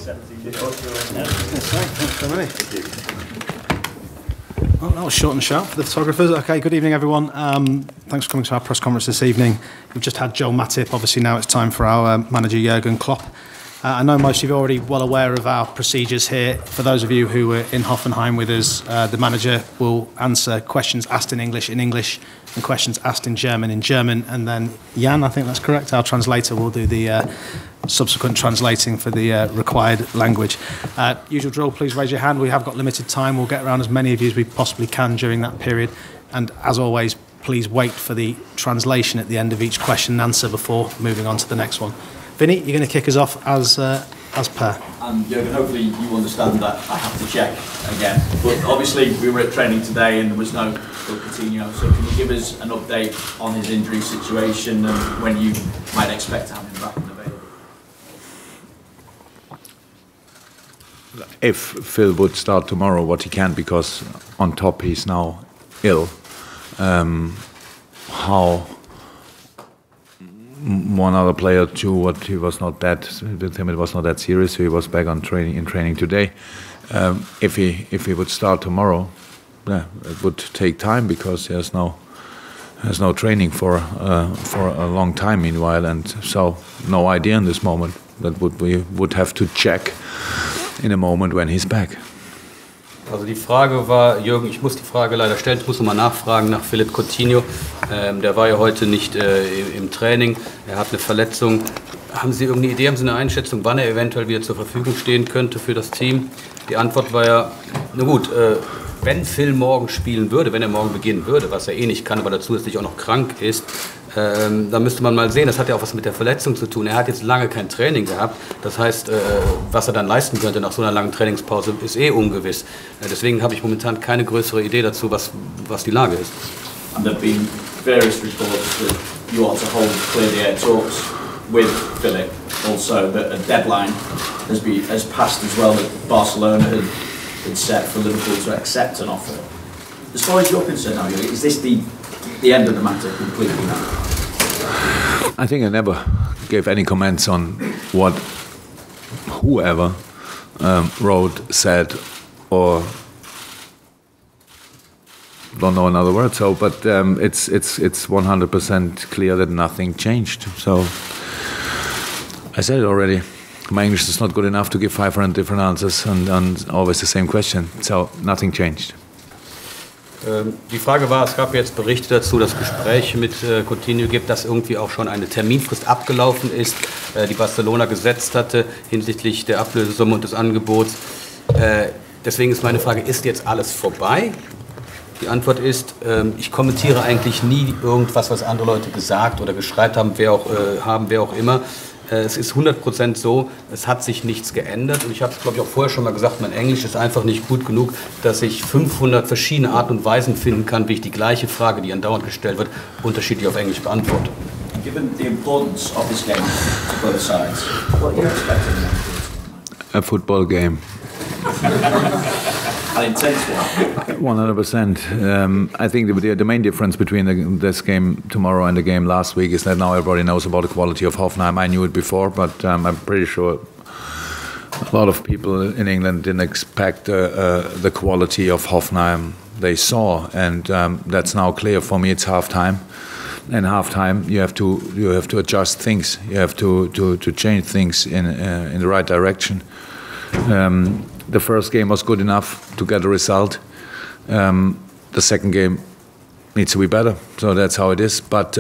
Well, that was short and sharp for the photographers. Okay, good evening, everyone. Thanks for coming to our press conference this evening. We've just had Joe Matip. Obviously, now it's time for our manager, Jurgen Klopp. I know most of you are already well aware of our procedures here. For those of you who were in Hoffenheim with us, the manager will answer questions asked in English, and questions asked in German, and then Jan, I think that's correct, our translator, will do the subsequent translating for the required language. Usual drill, please raise your hand. We have got limited time. We'll get around as many of you as we possibly can during that period. And as always, please wait for the translation at the end of each question and answer before moving on to the next one. Vinny, you're going to kick us off as per. And Jurgen, hopefully you understand that I have to check again. But obviously we were at training today and there was no Coutinho. So can you give us an update on his injury situation and when you might expect to have him back and available? If Phil would start tomorrow, what he can, because on top he's now ill. How one other player too, what he was not that, with him it was not that serious, so he was back on training today. If he would start tomorrow, yeah, it would take time because he has no training for a long time meanwhile, and so no idea in this moment. That we would have to check in a moment when he's back. Also die Frage war, Jürgen, ich muss die Frage leider stellen, ich muss nochmal nachfragen nach Philippe Coutinho. Der war ja heute nicht im Training, er hat eine Verletzung. Haben Sie irgendeine Idee, haben Sie eine Einschätzung, wann er eventuell wieder zur Verfügung stehen könnte für das Team? Die Antwort war ja, na gut, wenn Phil morgen spielen würde, wenn er morgen beginnen würde, was er eh nicht kann, weil er zusätzlich auch noch krank ist, dann müsste man mal sehen, das hat ja auch was mit der Verletzung zu tun. Er hat jetzt lange kein Training gehabt, das heißt, was er dann leisten könnte nach so einer langen Trainingspause, ist eh ungewiss. Deswegen habe ich momentan keine größere Idee dazu, was die Lage ist. And there have been various reports that you want to hold clear the air talks with Philip. Also, that a deadline has passed as well that Barcelona had set for Liverpool to accept an offer. As far as you're concerned now, is this the end of the matter completely now? I think I never gave any comments on what whoever wrote, said, or don't know another word. So, but it's 100% clear that nothing changed. So I said it already. My English is not good enough to give 500 different answers and always the same question. So nothing changed. Die Frage war, es gab jetzt Berichte dazu, dass Gespräche mit Coutinho gibt, dass irgendwie auch schon eine Terminfrist abgelaufen ist, die Barcelona gesetzt hatte hinsichtlich der Ablösesumme und des Angebots. Deswegen ist meine Frage, ist jetzt alles vorbei? Die Antwort ist, ich kommentiere eigentlich nie irgendwas, was andere Leute gesagt oder geschrieben haben, wer auch immer. Es ist 100% so, es hat sich nichts geändert und ich habe es, glaube ich, auch vorher schon mal gesagt, mein Englisch ist einfach nicht gut genug, dass ich 500 verschiedene Arten und Weisen finden kann, wie ich die gleiche Frage, die andauernd gestellt wird, unterschiedlich auf Englisch beantworte. Given the importance of this game to both sides, what are you expecting now? A football game. An intense one. 100%. I think the main difference between this game tomorrow and the game last week is that now everybody knows about the quality of Hoffenheim. I knew it before, but I'm pretty sure a lot of people in England didn't expect the quality of Hoffenheim they saw, and that's now clear for me. It's half-time. And half-time, you have to adjust things. You have to change things in the right direction. The first game was good enough to get a result. The second game needs to be better, so that's how it is. But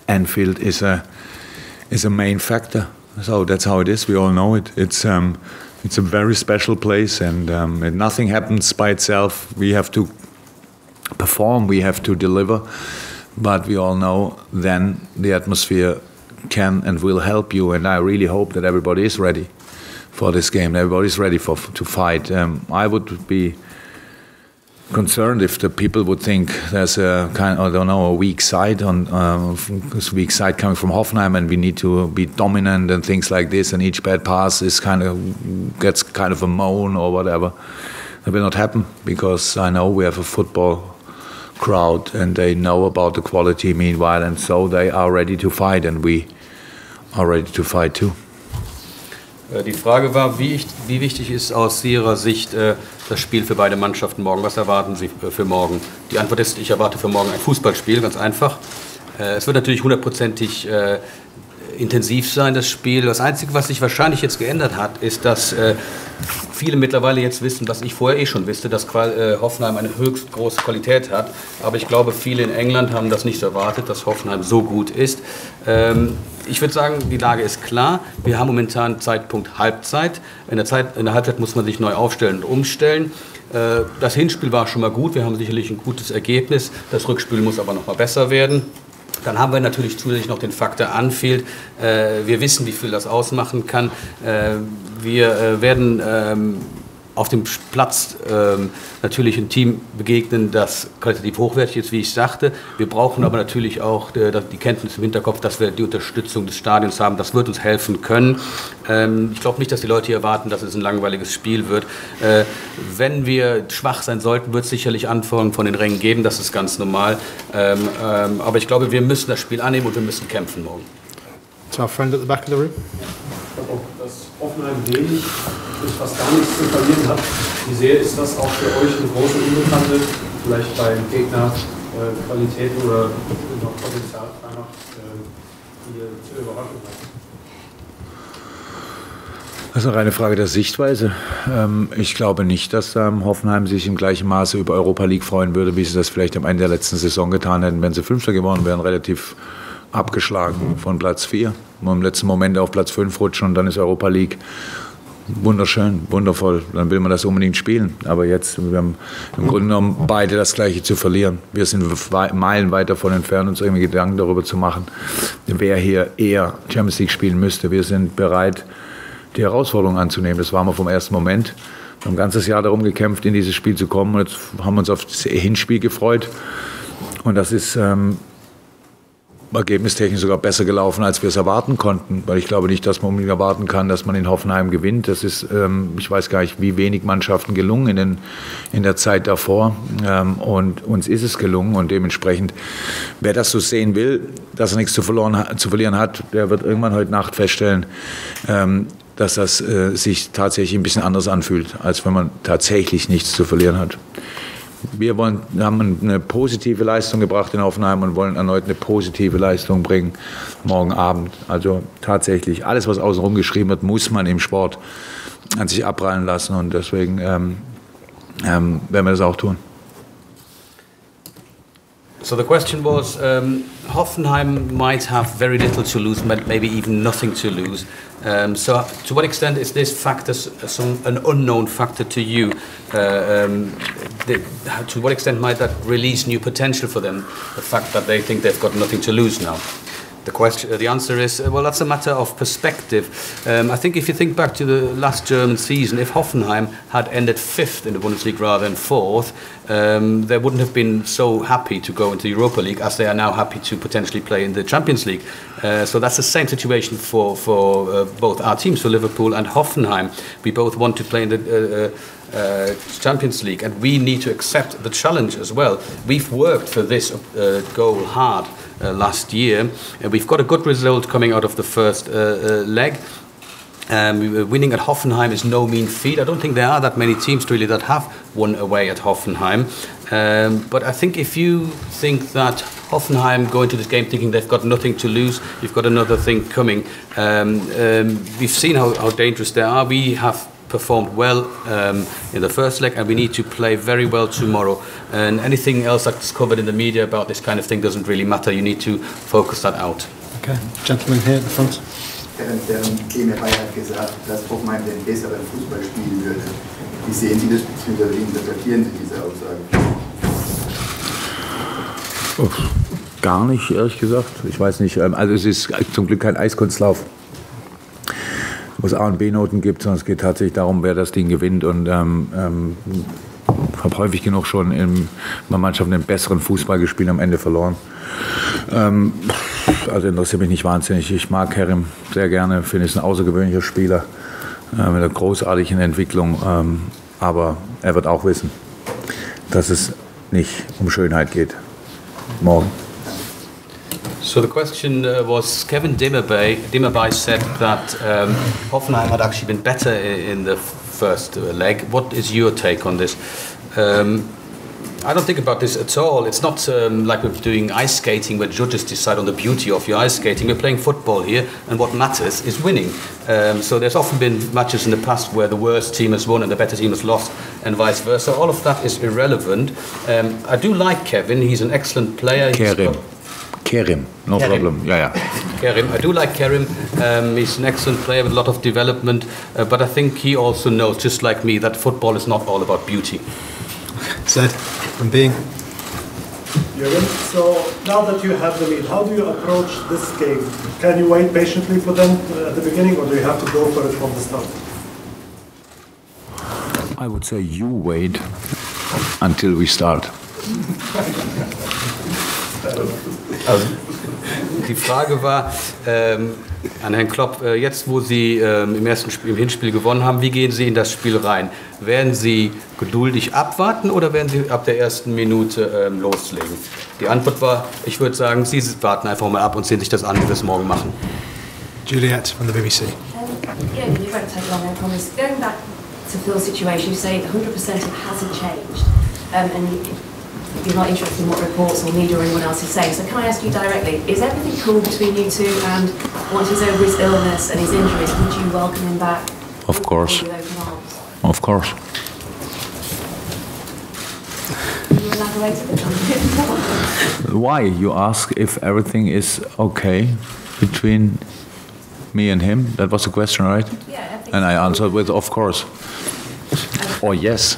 Anfield is a main factor, so that's how it is. We all know it. It's a very special place, and nothing happens by itself. We have to perform, we have to deliver, but we all know then the atmosphere can and will help you. And I really hope that everybody is ready for this game. Everybody's ready to fight. I would be concerned if the people would think there's a kind, I don't know, a weak side coming from Hoffenheim, and we need to be dominant and things like this. And each bad pass gets kind of a moan or whatever. That will not happen, because I know we have a football crowd and they know about the quality meanwhile, and so they are ready to fight, and we are ready to fight too. Die Frage war, wie wichtig ist aus Ihrer Sicht das Spiel für beide Mannschaften morgen? Was erwarten Sie für morgen? Die Antwort ist, ich erwarte für morgen ein Fußballspiel, ganz einfach. Es wird natürlich hundertprozentig intensiv sein, das Spiel. Das Einzige, was sich wahrscheinlich jetzt geändert hat, ist, dass viele mittlerweile jetzt wissen, was ich vorher schon wusste, dass Hoffenheim eine höchst große Qualität hat. Aber ich glaube, viele in England haben das nicht so erwartet, dass Hoffenheim so gut ist. Ich würde sagen, die Lage ist klar. Wir haben momentan Zeitpunkt Halbzeit. In der Halbzeit muss man sich neu aufstellen und umstellen. Das Hinspiel war schon mal gut. Wir haben sicherlich ein gutes Ergebnis. Das Rückspiel muss aber noch mal besser werden. Dann haben wir natürlich zusätzlich noch den Faktor Anfield. Wir wissen, wie viel das ausmachen kann. Wir werden auf dem Platz natürlich ein Team begegnen, das qualitativ hochwertig ist, wie ich sagte. Wir brauchen aber natürlich auch die Kenntnis im Hinterkopf, dass wir die Unterstützung des Stadions haben. Das wird uns helfen können. Ich glaube nicht, dass die Leute hier erwarten, dass es ein langweiliges Spiel wird. Wenn wir schwach sein sollten, wird es sicherlich Anforderungen von den Rängen geben. Das ist ganz normal. Aber ich glaube, wir müssen das Spiel annehmen und wir müssen kämpfen morgen. To our friend at the back of the room. Dass Hoffenheim wenig bis fast gar nichts zu verlieren hat. Wie sehr ist das auch für euch eine große Unbekannte, vielleicht beim Gegner Qualitäten oder noch Potenzial danach hier zu überraschen hat? Das ist eine reine Frage der Sichtweise. Ich glaube nicht, dass Hoffenheim sich im gleichen Maße über Europa League freuen würde, wie sie das vielleicht am Ende der letzten Saison getan hätten, wenn sie Fünfter geworden wären, relativ abgeschlagen von Platz 4. Im letzten Moment auf Platz 5 rutschen und dann ist Europa League wunderschön, wundervoll. Dann will man das unbedingt spielen. Aber jetzt, wir haben im Grunde genommen beide das Gleiche zu verlieren. Wir sind meilenweit davon entfernt, uns irgendwie Gedanken darüber zu machen, wer hier eher Champions League spielen müsste. Wir sind bereit, die Herausforderung anzunehmen. Das waren wir vom ersten Moment. Wir haben ein ganzes Jahr darum gekämpft, in dieses Spiel zu kommen. Und jetzt haben wir uns auf das Hinspiel gefreut. Und das ist ergebnistechnisch sogar besser gelaufen, als wir es erwarten konnten. Weil ich glaube nicht, dass man unbedingt erwarten kann, dass man in Hoffenheim gewinnt. Das ist, ich weiß gar nicht, wie wenig Mannschaften gelungen in der Zeit davor. Und uns ist es gelungen. Und dementsprechend, wer das so sehen will, dass er nichts zu verlieren hat, der wird irgendwann heute Nacht feststellen, dass das sich tatsächlich ein bisschen anders anfühlt, als wenn man tatsächlich nichts zu verlieren hat. Wir haben eine positive Leistung gebracht in Hoffenheim und wollen erneut eine positive Leistung bringen morgen Abend. Also tatsächlich, alles, was außenrum geschrieben wird, muss man im Sport an sich abprallen lassen. Und deswegen werden wir das auch tun. So the question was, Hoffenheim might have very little to lose, maybe even nothing to lose. So to what extent is this factor an unknown factor to you? To what extent might that release new potential for them, the fact that they think they've got nothing to lose now? The answer is, well, that's a matter of perspective. I think if you think back to the last German season, if Hoffenheim had ended 5th in the Bundesliga rather than 4th, they wouldn't have been so happy to go into the Europa League as they are now happy to potentially play in the Champions League. So that's the same situation for both our teams, for Liverpool and Hoffenheim. We both want to play in the Champions League, and we need to accept the challenge as well. We've worked for this goal hard last year. We've got a good result coming out of the first leg. Winning at Hoffenheim is no mean feat. I don't think there are that many teams really that have won away at Hoffenheim. But I think if you think that Hoffenheim go into this game thinking they've got nothing to lose, you've got another thing coming. We've seen how dangerous they are. We have performed well in the first leg, and we need to play very well tomorrow. And anything else that's covered in the media about this kind of thing doesn't really matter. You need to focus that out. Okay, gentleman here at the front. Der Emir Bayer hat gesagt, dass Hoffenheim den besseren Fußball spielen würde. Wie sehen Sie das, beziehungsweise wie interpretieren Sie diese Aussage? Gar nicht, ehrlich gesagt. Ich weiß nicht. Also es ist zum Glück kein Eiskunstlauf, wo es A- und B-Noten gibt, sondern es geht tatsächlich darum, wer das Ding gewinnt. Und ich habe häufig genug schon in Mannschaften den besseren Fußball gespielt, am Ende verloren. Also interessiert mich nicht wahnsinnig. Ich mag Kerim sehr gerne, finde es ein außergewöhnlicher Spieler mit einer großartigen Entwicklung. Aber er wird auch wissen, dass es nicht um Schönheit geht. Morgen. So the question was, Kevin Dimmerbay said that Hoffenheim had actually been better in the first leg. What is your take on this? I don't think about this at all. It's not like we're doing ice skating where judges decide on the beauty of your ice skating. We're playing football here, and what matters is winning. So there's often been matches in the past where the worst team has won and the better team has lost, and vice versa. All of that is irrelevant. I do like Kevin. He's an excellent player. Kerim, no problem. Yeah. Kerim. I do like Kerim. He's an excellent player with a lot of development, but I think he also knows, just like me, that football is not all about beauty. Said from being. Jurgen, so now that you have the lead, how do you approach this game? Can you wait patiently for them at the beginning, or do you have to go for it from the start? I would say you wait until we start. Also, die Frage war an Herrn Klopp, jetzt wo Sie im Hinspiel gewonnen haben, wie gehen Sie in das Spiel rein? Werden Sie geduldig abwarten oder werden Sie ab der ersten Minute loslegen? Die Antwort war, ich würde sagen, Sie warten einfach mal ab und sehen sich das an, wie wir es morgen machen. Juliet from the BBC. Yeah, you won't take long, I promise. Going back to Phil's situation, you say 100% it hasn't changed. And you're not interested in what reports or media or anyone else is saying. So can I ask you directly, is everything cool between you two, and once he's over his illness and his injuries, would you welcome him back? Of course. With open arms? Of course. Can you elaborate a bit on it? Why? You ask if everything is okay between me and him? That was the question, right? Yeah. And I answered with, of course. Or yes.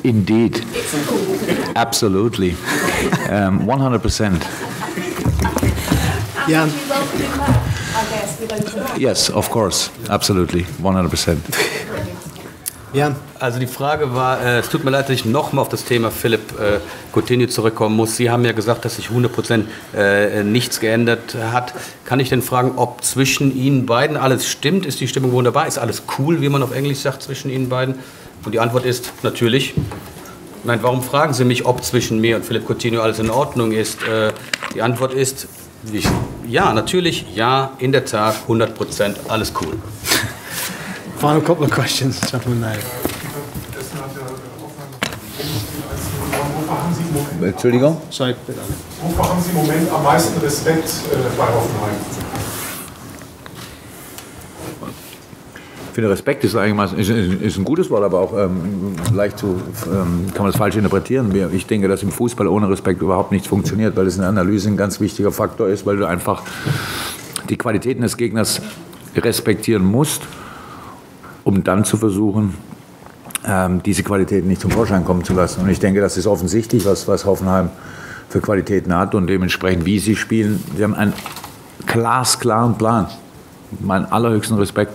Indeed. It's cool. Absolutely. 100%. Yeah. Would you welcome him back, I guess, with open arms? Yes, of course. Absolutely. 100%. Jan. Also die Frage war, es tut mir leid, dass ich nochmal auf das Thema Philipp Coutinho zurückkommen muss. Sie haben ja gesagt, dass sich 100% nichts geändert hat. Kann ich denn fragen, ob zwischen Ihnen beiden alles stimmt? Ist die Stimmung wunderbar? Ist alles cool, wie man auf Englisch sagt, zwischen Ihnen beiden? Und die Antwort ist natürlich. Ich meine, warum fragen Sie mich, ob zwischen mir und Philipp Coutinho alles in Ordnung ist? Die Antwort ist, ja, natürlich, ja, in der Tat, 100%, alles cool. Final couple of questions, gentlemen there. Entschuldigung? Sorry, bitte. Wovor haben Sie im Moment am meisten Respekt bei Hoffenheim? Ich finde, Respekt ist eigentlich ist ein gutes Wort, aber auch leicht zu, kann man das falsch interpretieren. Ich denke, dass im Fußball ohne Respekt überhaupt nichts funktioniert, weil es in der Analyse ein ganz wichtiger Faktor ist, weil du einfach die Qualitäten des Gegners respektieren musst, um dann zu versuchen, diese Qualitäten nicht zum Vorschein kommen zu lassen. Und ich denke, das ist offensichtlich, was Hoffenheim für Qualitäten hat und dementsprechend, wie sie spielen. Sie haben einen glasklaren Plan. Meinen allerhöchsten Respekt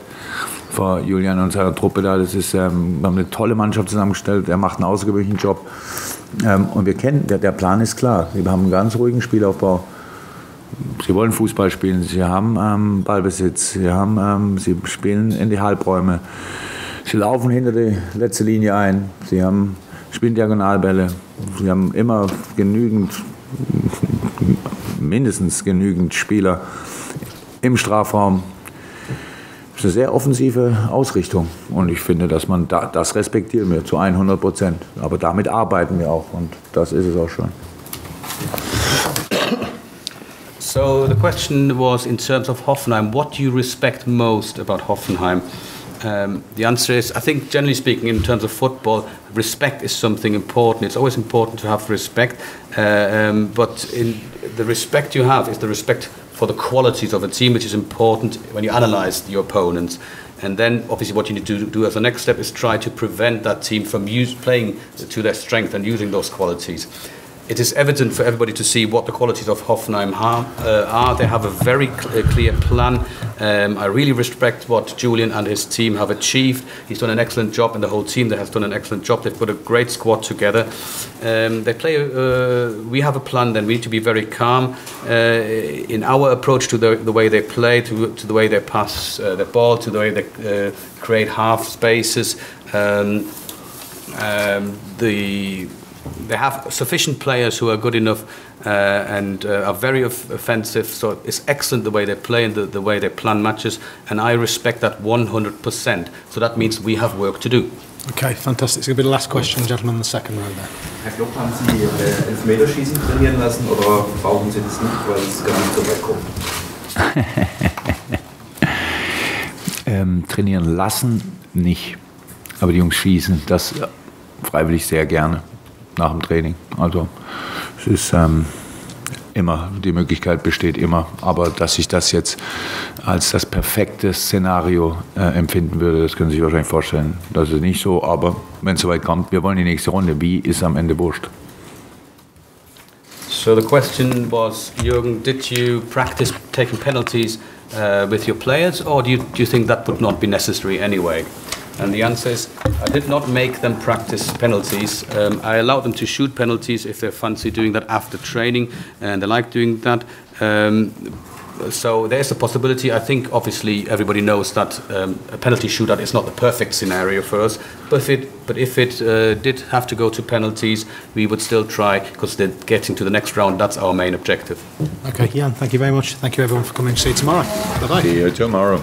vor Julian und seiner Truppe da. Das ist, wir haben eine tolle Mannschaft zusammengestellt. Er macht einen außergewöhnlichen Job. Und wir kennen, der Plan ist klar. Sie haben einen ganz ruhigen Spielaufbau. Sie wollen Fußball spielen. Sie haben Ballbesitz. Sie spielen in die Halbräume. Sie laufen hinter die letzte Linie ein. Sie spielen Diagonalbälle. Sie haben immer mindestens genügend Spieler im Strafraum. Das ist eine sehr offensive Ausrichtung. Und ich finde, dass man das respektieren wir zu 100%. Aber damit arbeiten wir auch. Und das ist es auch schon. So the question was, in terms of Hoffenheim, what do you respect most about Hoffenheim? The answer is, I think generally speaking, in terms of football, respect is something important. It's always important to have respect, but the respect you have is the respect for the qualities of a team, which is important when you analyze your opponents. And then, obviously, what you need to do as a next step is try to prevent that team from playing to their strength and using those qualities. It is evident for everybody to see what the qualities of Hoffenheim are. They have a very clear plan. I really respect what Julian and his team have achieved. He's done an excellent job, and the whole team there has done an excellent job. They've put a great squad together. We have a plan. Then we need to be very calm in our approach to the way they play, to the way they pass the ball, to the way they create half spaces. they have sufficient players who are good enough and are very offensive. So it's excellent the way they play and the way they plan matches, and I respect that 100%. So that means we have work to do. Okay, fantastic. It's going to be the last question, gentlemen, in the second row there. Herr Klopp, haben Sie Elfmeterschießen trainieren lassen oder brauchen Sie das nicht, weil es gar nicht so weit kommt? Trainieren lassen nicht, aber die Jungs schießen das freiwillig sehr gerne nach dem Training. Also es ist immer, die Möglichkeit besteht immer, aber dass ich das jetzt als das perfekte Szenario empfinden würde, das können Sie sich wahrscheinlich vorstellen. Das ist nicht so, aber wenn es soweit kommt, wir wollen die nächste Runde, wie ist am Ende wurscht. So the question was, Jürgen, did you practice taking penalties with your players, or do you think that would not be necessary anyway? And the answer is, I did not make them practice penalties. I allowed them to shoot penalties if they fancy doing that after training, and they like doing that. So there's a possibility. I think obviously everybody knows that a penalty shootout is not the perfect scenario for us. But if it did have to go to penalties, we would still try, because they're getting to the next round. That's our main objective. Okay, Jan, thank you very much. Thank you everyone for coming. See you tomorrow. Bye bye. See you tomorrow.